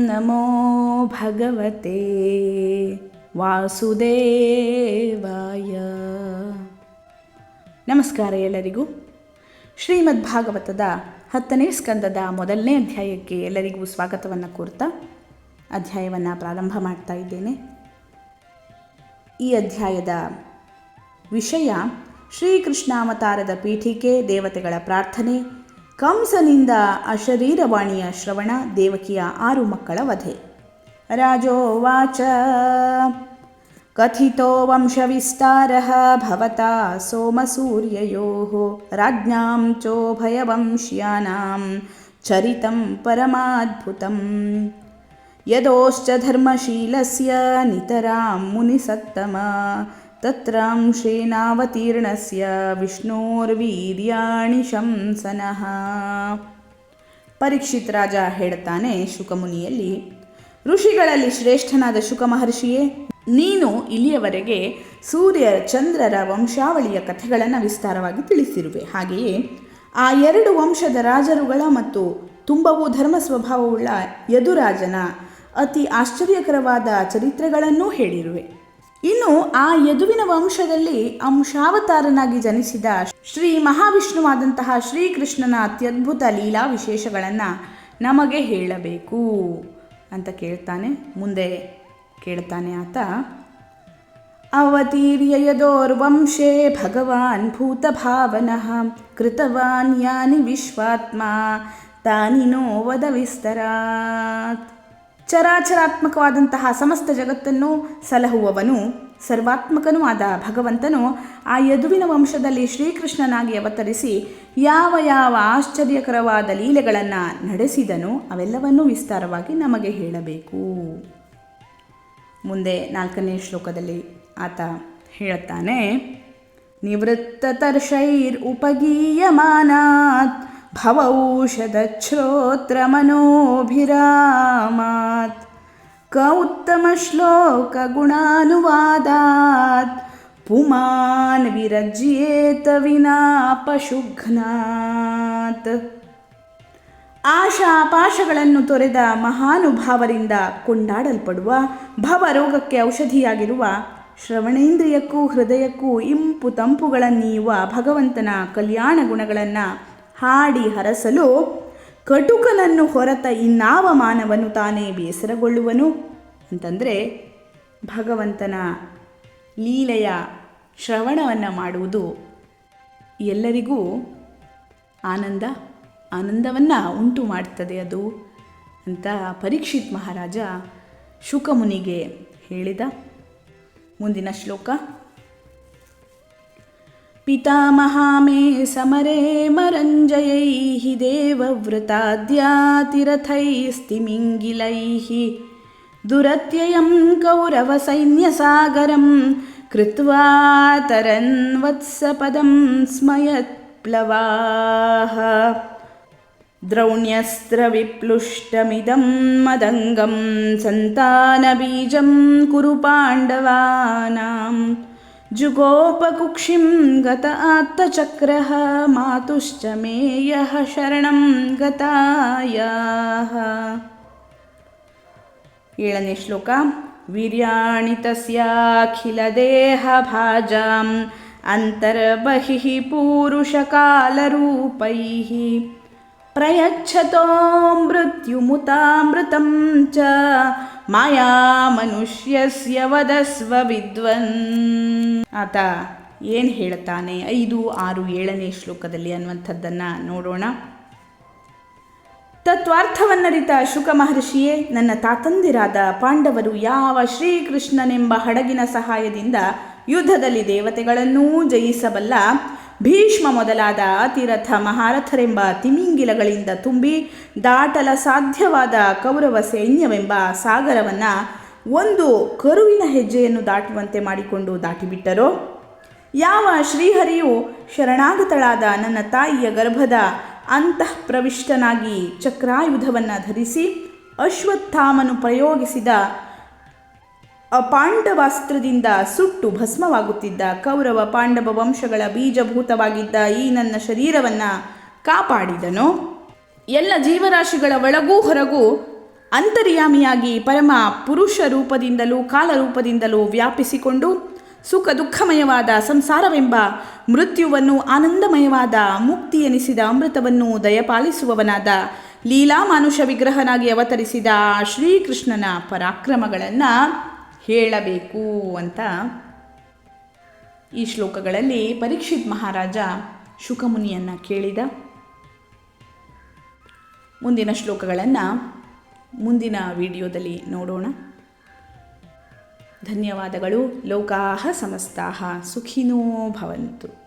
ನಮೋ ಭಗವತೆ ವಾಸುದೇವಾಯ. ನಮಸ್ಕಾರ ಎಲ್ಲರಿಗೂ. ಶ್ರೀಮದ್ ಭಾಗವತದ 10ನೇ ಸ್ಕಂದದ ಮೊದಲನೇ ಅಧ್ಯಾಯಕ್ಕೆ ಎಲ್ಲರಿಗೂ ಸ್ವಾಗತವನ್ನು ಕೋರ್ತಾ ಅಧ್ಯಾಯವನ್ನು ಪ್ರಾರಂಭ ಮಾಡ್ತಾ ಇದ್ದೇನೆ. ಈ ಅಧ್ಯಾಯದ ವಿಷಯ ಶ್ರೀಕೃಷ್ಣಾವತಾರದ ಪೀಠಿಕೆ, ದೇವತೆಗಳ ಪ್ರಾರ್ಥನೆ, ಕಂಸನಿಂದ ಅಶರೀರವಾಣಿಯ ಶ್ರವಣ, ದೇವಕಿಯ 6 ಮಕ್ಕಳ ವಧೆ. ರಾಜೋವಾಚ ಕಥಿತೋ ವಂಶವಿಸ್ತಾರಃ ಭವತಾ ಸೋಮಸೂರ್ಯಯೋಃ ರಾಜ್ಞಾಂ ಚೋಭಯವಂಶ್ಯಾನಾಂ ಚರಿತಂ ಪರಮಾದ್ಭುತಂ ಯದೋಶ್ಚ ಧರ್ಮಶೀಲಸ್ಯ ನಿತರಾಂ ಮುನಿಸತ್ತಮ ತತ್ರಾಂಶೇನಾವತೀರ್ಣಸ್ಯ ವಿಷ್ಣೋರ್ವೀರ್ಯಾಣಿ ಶಂಸನಃ. ಪರೀಕ್ಷಿತ್ ರಾಜ ಹೇಳ್ತಾನೆ ಶುಕಮುನಿಯಲ್ಲಿ, ಋಷಿಗಳಲ್ಲಿ ಶ್ರೇಷ್ಠನಾದ ಶುಕ ಮಹರ್ಷಿಯೇ, ನೀನು ಇಲ್ಲಿಯವರೆಗೆ ಸೂರ್ಯ ಚಂದ್ರರ ವಂಶಾವಳಿಯ ಕಥೆಗಳನ್ನು ವಿಸ್ತಾರವಾಗಿ ತಿಳಿಸಿರುವೆ. ಹಾಗೆಯೇ ಆ 2 ವಂಶದ ರಾಜರುಗಳ ಮತ್ತು ತುಂಬವೂ ಧರ್ಮ ಸ್ವಭಾವವುಳ್ಳ ಯದುರಾಜನ ಅತಿ ಆಶ್ಚರ್ಯಕರವಾದ ಚರಿತ್ರೆಗಳನ್ನೂ ಹೇಳಿರುವೆ. ಇನ್ನು ಆ ಯದುವಿನ ವಂಶದಲ್ಲಿ ಅಂಶಾವತಾರನಾಗಿ ಜನಿಸಿದ ಶ್ರೀ ಮಹಾವಿಷ್ಣುವಾದಂತಹ ಶ್ರೀಕೃಷ್ಣನ ಅತ್ಯದ್ಭುತ ಲೀಲಾ ವಿಶೇಷಗಳನ್ನು ನಮಗೆ ಹೇಳಬೇಕು ಅಂತ ಕೇಳ್ತಾನೆ. ಮುಂದೆ ಕೇಳ್ತಾನೆ ಆತ, ಅವತೀರ್ಯ ಯದೋರ್ವಂಶೇ ಭಗವಾನ್ ಭೂತಭಾವನಃ ಕೃತವಾನ್ ಯಾನಿ ವಿಶ್ವಾತ್ಮ ತಾನಿ ನೋ ವದ ವಿಸ್ತರಾತ್. ಚರಾಚರಾತ್ಮಕವಾದಂತಹ ಸಮಸ್ತ ಜಗತ್ತನ್ನು ಸಲಹುವವನು, ಸರ್ವಾತ್ಮಕನೂ ಆದ ಭಗವಂತನು ಆ ಯದುವಿನ ವಂಶದಲ್ಲಿ ಶ್ರೀಕೃಷ್ಣನಾಗಿ ಅವತರಿಸಿ ಯಾವ ಯಾವ ಆಶ್ಚರ್ಯಕರವಾದ ಲೀಲೆಗಳನ್ನು ನಡೆಸಿದನು ಅವೆಲ್ಲವನ್ನೂ ವಿಸ್ತಾರವಾಗಿ ನಮಗೆ ಹೇಳಬೇಕು. ಮುಂದೆ 4ನೇ ಶ್ಲೋಕದಲ್ಲಿ ಆತ ಹೇಳ್ತಾನೆ, ನಿವೃತ್ತತರ್ಷೈರ್ ಉಪಗೀಯಮಾನಾತ್ ಭವೌಷಧಶ್ರೋತ್ರ ಮನೋಭಿರಾಮಾತ್ ಕೌತ್ತಮ ಶ್ಲೋಕ ಗುಣಾನುವಾದಾತ್ ಪುಮಾನ್ ವಿರಜ್ಯೇತ ವಿನಾ ಪಶುಘ್ನಾತ್. ಆಶಾಪಾಶಗಳನ್ನು ತೊರೆದ ಮಹಾನುಭಾವರಿಂದ ಕೊಂಡಾಡಲ್ಪಡುವ ಭವರೋಗಕ್ಕೆ ಔಷಧಿಯಾಗಿರುವ ಶ್ರವಣೇಂದ್ರಿಯಕ್ಕೂ ಹೃದಯಕ್ಕೂ ಇಂಪು ತಂಪುಗಳನ್ನೀಯುವ ಭಗವಂತನ ಕಲ್ಯಾಣ ಗುಣಗಳನ್ನು ಹಾಡಿ ಹರಸಲು ಕಟುಕನನ್ನು ಹೊರತ ಇನ್ನಾವ ಮಾನವನು ತಾನೇ ಬೇಸರಗೊಳ್ಳುವನು ಅಂತಂದರೆ, ಭಗವಂತನ ಲೀಲೆಯ ಶ್ರವಣವನ್ನು ಮಾಡುವುದು ಎಲ್ಲರಿಗೂ ಆನಂದವನ್ನು ಉಂಟು ಮಾಡ್ತದೆ ಅದು ಅಂತ ಪರೀಕ್ಷಿತ್ ಮಹಾರಾಜ ಶುಕಮುನಿಗೆ ಹೇಳಿದ. ಮುಂದಿನ ಶ್ಲೋಕ, ಪಿತಾಮಹಾ ಮೇ ಸಮರೇ ಮರಂಜಯೈಃ ದೇವವೃತಾದ್ಯಾತಿರಥೈಸ್ತಿಮಿಂಗಿಲೈಃ ದುರತ್ಯಯಂ ಕೌರವ ಸೈನ್ಯಸಾಗರಂ ಕೃತ್ವಾ ತರನ್ವತ್ಸಪದಂ ಸ್ಮಯತ್ಪ್ಲವಾಃ ದ್ರೌಣ್ಯಸ್ತ್ರವಿಪ್ಲುಷ್ಟಮಿದಂ ಮದಂಗಂ ಸಂತಾನಬೀಜಂ ಕುರು ಪಾಂಡವಾನಾಂ ಜುಗೋಪಕುಕ್ಷಿಂ ಗತ ಆತ್ತಚಕ್ರಃ ಮಾತುಶ್ಚ ಮೇಯಃ ಶರಣಂ ಗತಾಯಾಃ. 7ನೇ ಶ್ಲೋಕ, ವೀರ್ಯಾಣಿ ತಸ್ಯಾಖಿಲ ದೇಹ ಭಾಜಾಂ ಅಂತರ್ಬಹಿಃ ಪೂರುಷಕಾಲರೂಪೈಃ ಪ್ರಯಚ್ಛತೋ ಮೃತ್ಯುಮುತಾಮೃತಂ ಚ ಮಾಯಾ ಮನುಷ್ಯಸ್ಯ ವದಸ್ವ ವಿದ್ವನ್. ಆತ ಏನು ಹೇಳ್ತಾನೆ 5, 6, 7ನೇ ಶ್ಲೋಕದಲ್ಲಿ ಅನ್ನುವಂಥದ್ದನ್ನು ನೋಡೋಣ. ತತ್ವಾರ್ಥವನ್ನರಿತ ಶುಕ ಮಹರ್ಷಿಯೇ, ನನ್ನ ತಾತಂದಿರಾದ ಪಾಂಡವರು ಯಾವ ಶ್ರೀಕೃಷ್ಣನೆಂಬ ಹಡಗಿನ ಸಹಾಯದಿಂದ ಯುದ್ಧದಲ್ಲಿ ದೇವತೆಗಳನ್ನೂ ಜಯಿಸಬಲ್ಲ ಭೀಷ್ಮ ಮೊದಲಾದ ಅತಿರಥ ಮಹಾರಥರೆಂಬ ತಿಮಿಂಗಿಲಗಳಿಂದ ತುಂಬಿ ದಾಟಲ ಸಾಧ್ಯವಾದ ಕೌರವ ಸೈನ್ಯವೆಂಬ ಸಾಗರವನ್ನು ಒಂದು ಕರುವಿನ ಹೆಜ್ಜೆಯನ್ನು ದಾಟುವಂತೆ ಮಾಡಿಕೊಂಡು ದಾಟಿಬಿಟ್ಟರೋ, ಯಾವ ಶ್ರೀಹರಿಯು ಶರಣಾಗತಳಾದ ನನ್ನ ತಾಯಿಯ ಗರ್ಭದ ಅಂತಃಪ್ರವಿಷ್ಟನಾಗಿ ಚಕ್ರಾಯುಧವನ್ನು ಧರಿಸಿ ಅಶ್ವತ್ಥಾಮನು ಪ್ರಯೋಗಿಸಿದ ಪಾಂಡವಾಸ್ತ್ರದಿಂದ ಸುಟ್ಟು ಭಸ್ಮವಾಗುತ್ತಿದ್ದ ಕೌರವ ಪಾಂಡವ ವಂಶಗಳ ಬೀಜಭೂತವಾಗಿದ್ದ ಈ ನನ್ನ ಶರೀರವನ್ನು ಕಾಪಾಡಿದನೋ, ಎಲ್ಲ ಜೀವರಾಶಿಗಳ ಒಳಗೂ ಹೊರಗೂ ಅಂತರ್ಯಾಮಿಯಾಗಿ ಪರಮ ಪುರುಷ ರೂಪದಿಂದಲೂ ಕಾಲರೂಪದಿಂದಲೂ ವ್ಯಾಪಿಸಿಕೊಂಡು ಸುಖ ದುಃಖಮಯವಾದ ಸಂಸಾರವೆಂಬ ಮೃತ್ಯುವನ್ನು ಆನಂದಮಯವಾದ ಮುಕ್ತಿ ಎನಿಸಿದ ಅಮೃತವನ್ನು ದಯಪಾಲಿಸುವವನಾದ ಲೀಲಾಮಾನುಷ ವಿಗ್ರಹನಾಗಿ ಅವತರಿಸಿದ ಶ್ರೀಕೃಷ್ಣನ ಪರಾಕ್ರಮಗಳನ್ನು ಹೇಳಬೇಕು ಅಂತ ಈ ಶ್ಲೋಕಗಳಲ್ಲಿ ಪರೀಕ್ಷಿತ್ ಮಹಾರಾಜ ಶುಕಮುನಿಯನ್ನು ಕೇಳಿದ. ಮುಂದಿನ ಶ್ಲೋಕಗಳನ್ನು ಮುಂದಿನ ವಿಡಿಯೋದಲ್ಲಿ ನೋಡೋಣ. ಧನ್ಯವಾದಗಳು. ಲೋಕಾಃ ಸಮಸ್ತಾಃ ಸುಖಿನೋ ಭವಂತು.